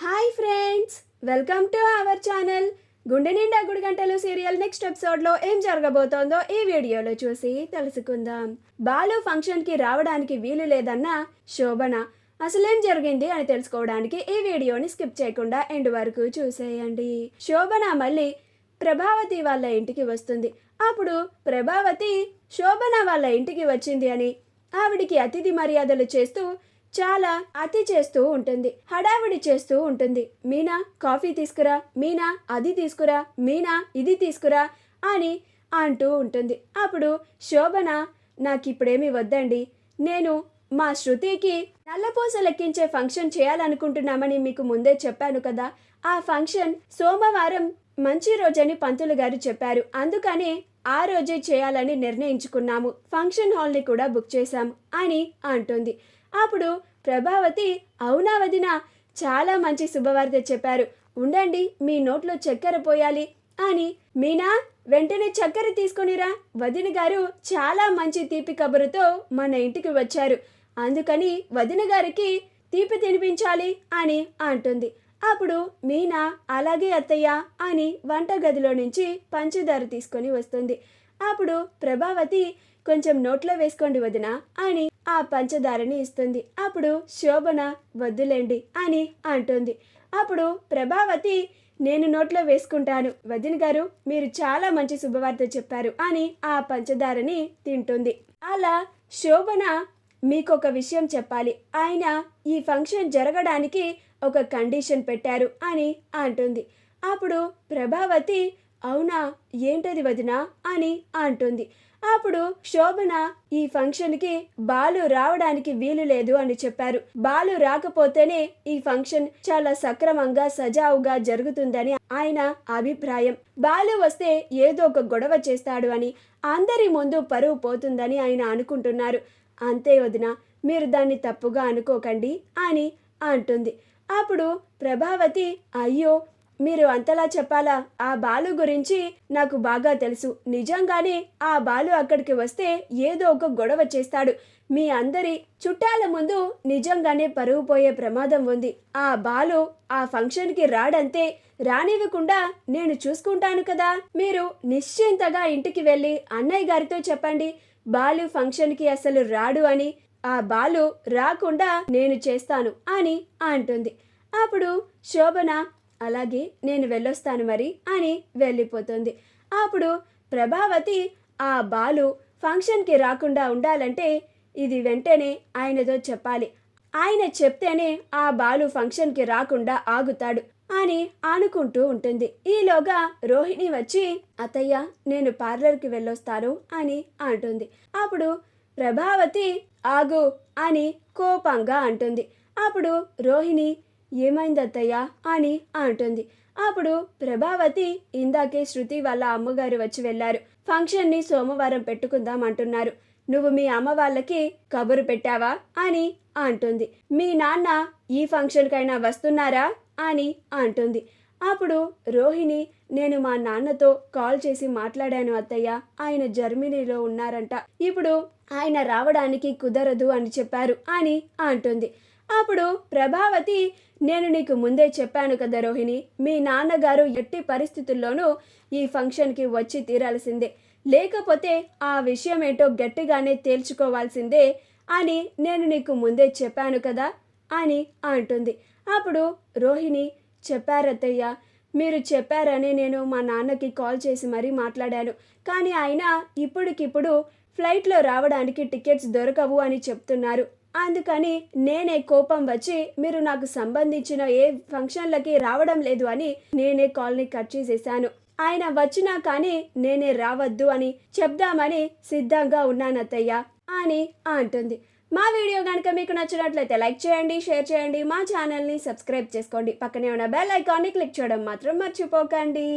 Hi friends, welcome to our channel. గుండె నిండా గుడి గంటలు సీరియల్ నెక్స్ట్ ఎపిసోడ్లో ఏం జరగబోతోందో ఈ వీడియోలో చూసి తెలుసుకుందాం. బాలు ఫంక్షన్కి రావడానికి వీలు లేదన్న శోభన అసలేం జరిగింది అని తెలుసుకోవడానికి ఈ వీడియోని స్కిప్ చేయకుండా ఎండ్ వరకు చూసేయండి. శోభన మళ్ళీ ప్రభావతి వాళ్ళ ఇంటికి వస్తుంది. అప్పుడు ప్రభావతి శోభన వాళ్ళ ఇంటికి వచ్చింది అని ఆవిడికి అతిథి మర్యాదలు చేస్తూ చాలా అతి చేస్తూ ఉంటుంది, హడావిడి చేస్తూ ఉంటుంది. మీనా కాఫీ తీసుకురా, మీనా అది తీసుకురా, మీనా ఇది తీసుకురా అని అంటూ ఉంటుంది. అప్పుడు శోభన, నాకిప్పుడేమీ వద్దండి, నేను మా శృతికి నల్లపూసలెక్కించే ఫంక్షన్ చేయాలనుకుంటున్నామని మీకు ముందే చెప్పాను కదా. ఆ ఫంక్షన్ సోమవారం మంచి రోజని పంతులు గారు చెప్పారు, అందుకని ఆ రోజే చేయాలని నిర్ణయించుకున్నాము. ఫంక్షన్ హాల్ని కూడా బుక్ చేశాము అని అంటుంది. అప్పుడు ప్రభావతి, అవునా వదినా, చాలా మంచి శుభవార్త చెప్పారు, ఉండండి మీ నోట్లో చక్కెర పోయాలి అని. మీనా వెంటనే చక్కెర తీసుకొనిరా, వదిన గారు చాలా మంచి తీపి కబురుతో మన ఇంటికి వచ్చారు, అందుకని వదిన గారికి తీపి తినిపించాలి అని అంటుంది. అప్పుడు మీనా అలాగే అత్తయ్య అని వంటగదిలో నుంచి పంచదార తీసుకొని వస్తుంది. అప్పుడు ప్రభావతి, కొంచెం నోట్లో వేసుకోండి వదిన అని ఆ పంచదారని ఇస్తుంది. అప్పుడు శోభన, వద్దులేండి అని అంటుంది. అప్పుడు ప్రభావతి, నేను నోట్లో వేసుకుంటాను వదిన గారు, మీరు చాలా మంచి శుభవార్త చెప్పారు అని ఆ పంచదారని తింటుంది. అలా శోభన, మీకొక విషయం చెప్పాలి, ఆయన ఈ ఫంక్షన్ జరగడానికి ఒక కండిషన్ పెట్టారు అని అంటుంది. అప్పుడు ప్రభావతి, అవునా, ఏంటది వదిన అని అంటుంది. అప్పుడు శోభన, ఈ ఫంక్షన్కి బాలు రావడానికి వీలు లేదు అని చెప్పారు, బాలు రాకపోతేనే ఈ ఫంక్షన్ చాలా సక్రమంగా సజావుగా జరుగుతుందని ఆయన అభిప్రాయం. బాలు వస్తే ఏదో ఒక గొడవ చేస్తాడు అని, అందరి ముందు పరువు పోతుందని ఆయన అనుకుంటున్నారు. అంతే వదిన, మీరు దాన్ని తప్పుగా అనుకోకండి అని అంటుంది. అప్పుడు ప్రభావతి, అయ్యో మీరు అంతలా చెప్పాలా, ఆ బాలు గురించి నాకు బాగా తెలుసు, నిజంగానే ఆ బాలు అక్కడికి వస్తే ఏదో ఒక గొడవ చేస్తాడు, మీ అందరి చుట్టాల ముందు నిజంగానే పరువు పోయే ప్రమాదం ఉంది. ఆ బాలు ఆ ఫంక్షన్కి రాడంతే, రానివ్వకుండా నేను చూసుకుంటాను కదా, మీరు నిశ్చింతగా ఇంటికి వెళ్ళి అన్నయ్య గారితో చెప్పండి, బాలు ఫంక్షన్కి అసలు రాడు అని, ఆ బాలు రాకుండా నేను చేస్తాను అని అంటుంది. అప్పుడు శోభన, అలాగే నేను వెళ్ళొస్తాను మరి అని వెళ్ళిపోతుంది. అప్పుడు ప్రభావతి, ఆ బాలు ఫంక్షన్కి రాకుండా ఉండాలంటే ఇది వెంటనే ఆయనతో చెప్పాలి, ఆయన చెప్తేనే ఆ బాలు ఫంక్షన్కి రాకుండా ఆగుతాడు అని అనుకుంటూ ఉంటుంది. ఈలోగా రోహిణి వచ్చి, అత్తయ్య నేను పార్లర్కి వెళ్ళొస్తాను అని అంటుంది. అప్పుడు ప్రభావతి, ఆగు అని కోపంగా అంటుంది. అప్పుడు రోహిణి, ఏమైంది అత్తయ్య అని అంటుంది. అప్పుడు ప్రభావతి, ఇందాకే శృతి వాళ్ళ అమ్మగారు వచ్చి వెళ్ళారు, ఫంక్షన్ని సోమవారం పెట్టుకుందాం అంటున్నారు, నువ్వు మీ అమ్మ వాళ్ళకి కబురు పెట్టావా అని అంటుంది. మీ నాన్న ఈ ఫంక్షన్కైనా వస్తున్నారా అని అంటుంది. అప్పుడు రోహిణి, నేను మా నాన్నతో కాల్ చేసి మాట్లాడాను అత్తయ్య, ఆయన జర్మనీలో ఉన్నారంట, ఇప్పుడు ఆయన రావడానికి కుదరదు అని చెప్పారు అని అంటుంది. అప్పుడు ప్రభావతి, నేను నీకు ముందే చెప్పాను కదా రోహిణి, మీ నాన్నగారు ఎట్టి పరిస్థితుల్లోనూ ఈ ఫంక్షన్కి వచ్చి తీరాల్సిందే, లేకపోతే ఆ విషయం ఏంటో గట్టిగానే తేల్చుకోవాల్సిందే అని నేను నీకు ముందే చెప్పాను కదా అని అంటుంది. అప్పుడు రోహిణి, చెప్పారత్తయ్య, మీరు చెప్పారని నేను మా నాన్నకి కాల్ చేసి మరీ మాట్లాడాను, కానీ ఆయన ఇప్పటికిప్పుడు ఫ్లైట్లో రావడానికి టికెట్స్ దొరకవు అని చెప్తున్నారు, అందుకని నేనే కోపం వచ్చి మీరు నాకు సంబంధించిన ఏ ఫంక్షన్లకి రావడం లేదు అని నేనే కాల్ని కట్ చేసేసాను, ఆయన వచ్చినా కానీ నేనే రావద్దు అని చెప్దామని సిద్ధంగా ఉన్నానత్తయ్య అని అంటుంది. మా వీడియో కనుక మీకు నచ్చినట్లయితే లైక్ చేయండి, షేర్ చేయండి, మా ఛానల్ని సబ్స్క్రైబ్ చేసుకోండి, పక్కనే ఉన్న బెల్ ఐకాన్ని క్లిక్ చేయడం మాత్రం మర్చిపోకండి.